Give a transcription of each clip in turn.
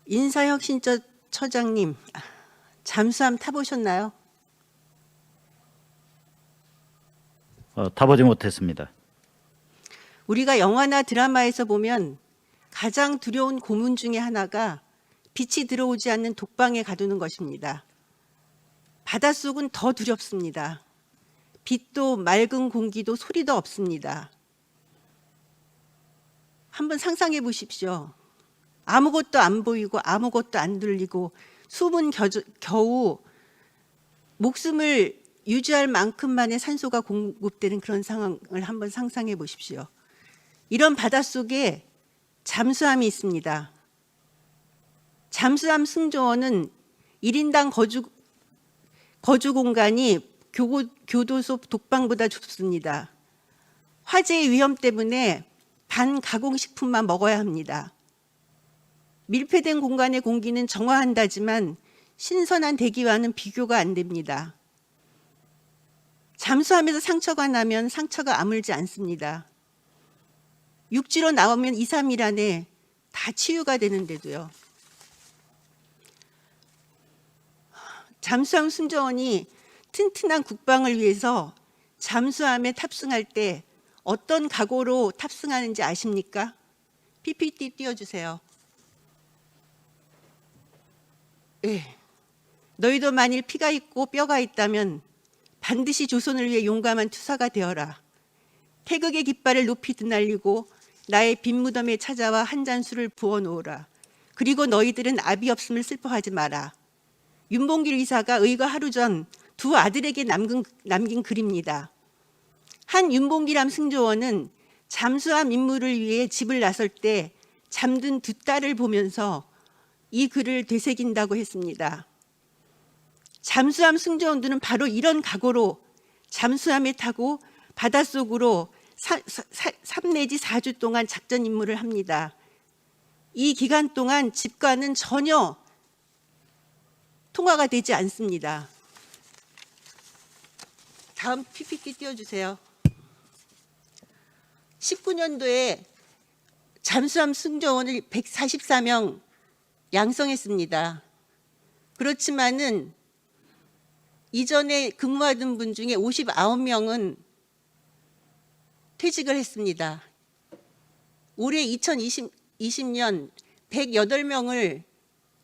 인사혁신처장님, 잠수함 타보셨나요? 타보지 못했습니다. 우리가 영화나 드라마에서 보면 가장 두려운 고문 중에 하나가 빛이 들어오지 않는 독방에 가두는 것입니다. 바닷속은 더 두렵습니다. 빛도 맑은 공기도 소리도 없습니다. 한번 상상해 보십시오. 아무것도 안 보이고 아무것도 안 들리고 숨은 겨우 목숨을 유지할 만큼만의 산소가 공급되는 그런 상황을 한번 상상해 보십시오. 이런 바닷속에 잠수함이 있습니다. 잠수함 승조원은 1인당 거주 공간이 교도소 독방보다 좁습니다. 화재의 위험 때문에 반가공식품만 먹어야 합니다. 밀폐된 공간의 공기는 정화한다지만 신선한 대기와는 비교가 안 됩니다. 잠수함에서 상처가 나면 상처가 아물지 않습니다. 육지로 나오면 2, 3일 안에 다 치유가 되는데도요. 잠수함 승조원이 튼튼한 국방을 위해서 잠수함에 탑승할 때 어떤 각오로 탑승하는지 아십니까? PPT 띄워주세요. 네. 너희도 만일 피가 있고 뼈가 있다면 반드시 조선을 위해 용감한 투사가 되어라. 태극의 깃발을 높이 드날리고 나의 빈 무덤에 찾아와 한 잔 술을 부어놓으라. 그리고 너희들은 아비 없음을 슬퍼하지 마라. 윤봉길 의사가 의거 하루 전 두 아들에게 남긴 글입니다. 한 윤봉길함 승조원은 잠수함 임무를 위해 집을 나설 때 잠든 두 딸을 보면서 이 글을 되새긴다고 했습니다. 잠수함 승조원들은 바로 이런 각오로 잠수함에 타고 바닷속으로 3 내지 4주 동안 작전 임무를 합니다. 이 기간 동안 집과는 전혀 통화가 되지 않습니다. 다음 PPT 띄워주세요. 19년도에 잠수함 승조원을 144명 양성했습니다. 그렇지만은 이전에 근무하던 분 중에 59명은 퇴직을 했습니다. 올해 2020년 108명을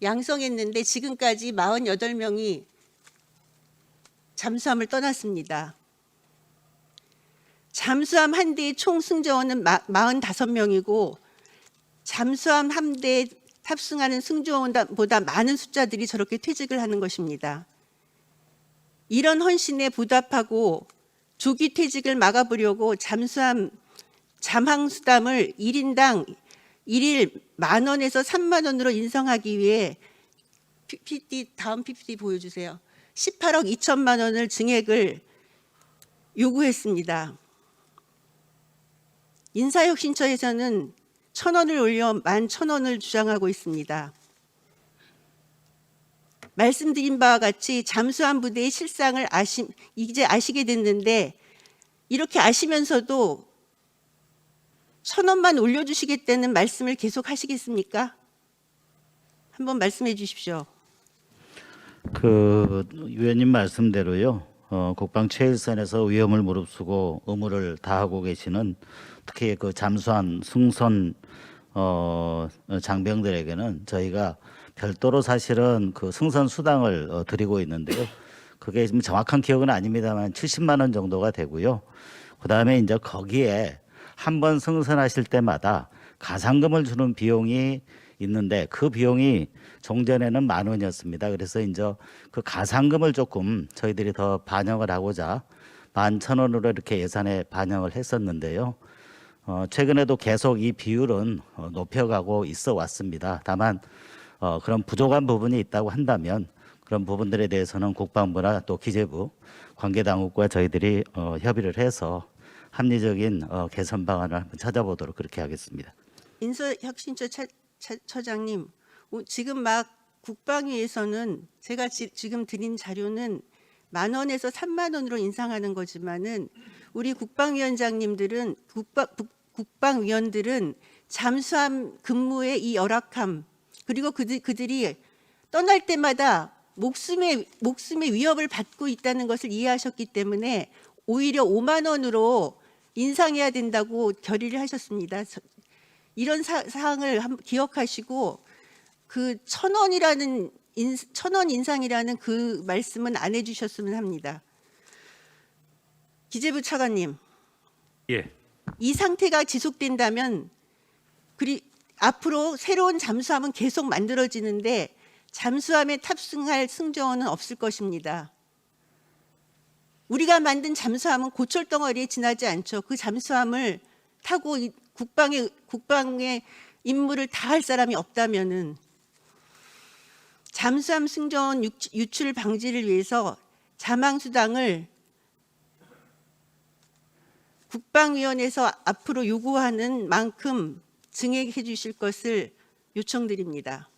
양성했는데 지금까지 48명이 잠수함을 떠났습니다. 잠수함 한 대의 총 승조원은 45명이고 잠수함 한 대에 탑승하는 승조원보다 많은 숫자들이 저렇게 퇴직을 하는 것입니다. 이런 헌신에 보답하고 조기 퇴직을 막아보려고 잠수함 잠항수당을 1인당 1일 10,000원에서 30,000원으로 인상하기 위해 다음 PPT 보여주세요. 18억 2천만 원을 증액을 요구했습니다. 인사혁신처에서는 1,000원을 올려 11,000원을 주장하고 있습니다. 말씀드린 바와 같이 잠수함 부대의 실상을 이제 아시게 됐는데 이렇게 아시면서도 1,000원만 올려주시겠다는 말씀을 계속 하시겠습니까? 한번 말씀해 주십시오. 위원님 말씀대로요. 국방 최일선에서 위험을 무릅쓰고 의무를 다하고 계시는 특히 그 잠수함 승선 장병들에게는 저희가 별도로 사실은 그 승선 수당을 드리고 있는데요. 그게 지금 정확한 기억은 아닙니다만 70만 원 정도가 되고요. 그다음에 이제 거기에 한 번 승선하실 때마다 가상금을 주는 비용이 있는데 그 비용이 종전에는 10,000원이었습니다. 그래서 이제 그 가상금을 조금 저희들이 더 반영을 하고자 11,000원으로 이렇게 예산에 반영을 했었는데요. 최근에도 계속 이 비율은 높여가고 있어 왔습니다. 다만 그런 부족한 부분이 있다고 한다면 그런 부분들에 대해서는 국방부나 또 기재부 관계당국과 저희들이 협의를 해서 합리적인 개선 방안을 한번 찾아보도록 그렇게 하겠습니다. 인사혁신처 처장님, 지금 막 국방위에서는 제가 지금 드린 자료는 10,000원에서 30,000원으로 인상하는 거지만은 우리 국방위원장님들은 국방위원들은 잠수함 근무의 이 열악함, 그리고 그들이 떠날 때마다 목숨의 위협을 받고 있다는 것을 이해하셨기 때문에 오히려 5만 원으로 인상해야 된다고 결의를 하셨습니다. 이런 사항을 기억하시고 그 1,000원 인상이라는 그 말씀은 안 해주셨으면 합니다. 기재부 차관님, 예. 이 상태가 지속된다면 앞으로 새로운 잠수함은 계속 만들어지는데 잠수함에 탑승할 승조원은 없을 것입니다. 우리가 만든 잠수함은 고철 덩어리에 지나지 않죠. 그 잠수함을 타고 국방의 임무를 다할 사람이 없다면은 잠수함 승조원 유출 방지를 위해서 자망수당을 국방위원회에서 앞으로 요구하는 만큼 증액해 주실 것을 요청드립니다.